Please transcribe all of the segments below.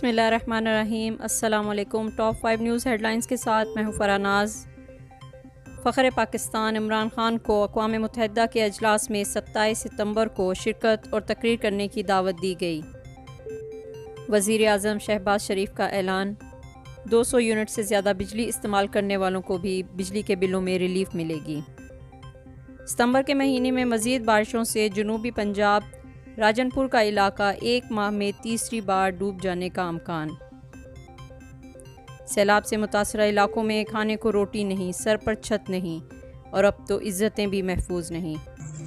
बिस्मिल्लाहिर्रहमानिर्रहीम। अस्सलामुअलैकुम। Top 5 news headlines के साथ मैं हूँ फरानाज। फ़ख्र पाकिस्तान इमरान खान को अक़वाम मुत्तहिदा के अजलास में 27 सितंबर को शिरकत और तकरीर करने की दावत दी गई। वज़ीर आज़म शहबाज शरीफ का ऐलान, 200 यूनिट से ज़्यादा बिजली इस्तेमाल करने वालों को भी बिजली के बिलों में रिलीफ मिलेगी। सितंबर के महीने में मज़ीद बारिशों से जनूबी पंजाब राजनपुर का इलाका एक माह में तीसरी बार डूब जाने का अमकान। सैलाब से मुतासरा इलाकों में खाने को रोटी नहीं, सर पर छत नहीं और अब तो इज्जतें भी महफूज नहीं।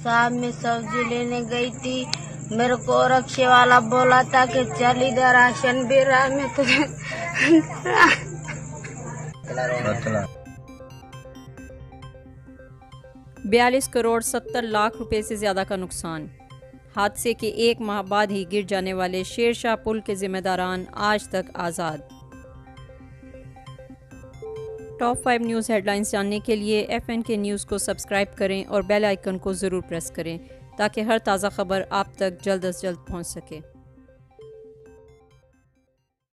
साहब मैं सब्जी लेने गई थी, मेरे को रक्शे वाला बोला था कि चल इधर राशन भी रहा मैं तुझे 42 करोड़ 70 लाख रुपए से ज़्यादा का नुकसान। हादसे के एक माह बाद ही गिर जाने वाले शेरशाह पुल के जिम्मेदारान आज तक आज़ाद। टॉप 5 न्यूज़ हेडलाइंस जानने के लिए FNK न्यूज़ को सब्सक्राइब करें और बेल आइकन को ज़रूर प्रेस करें ताकि हर ताज़ा खबर आप तक जल्द अज जल्द पहुँच सके।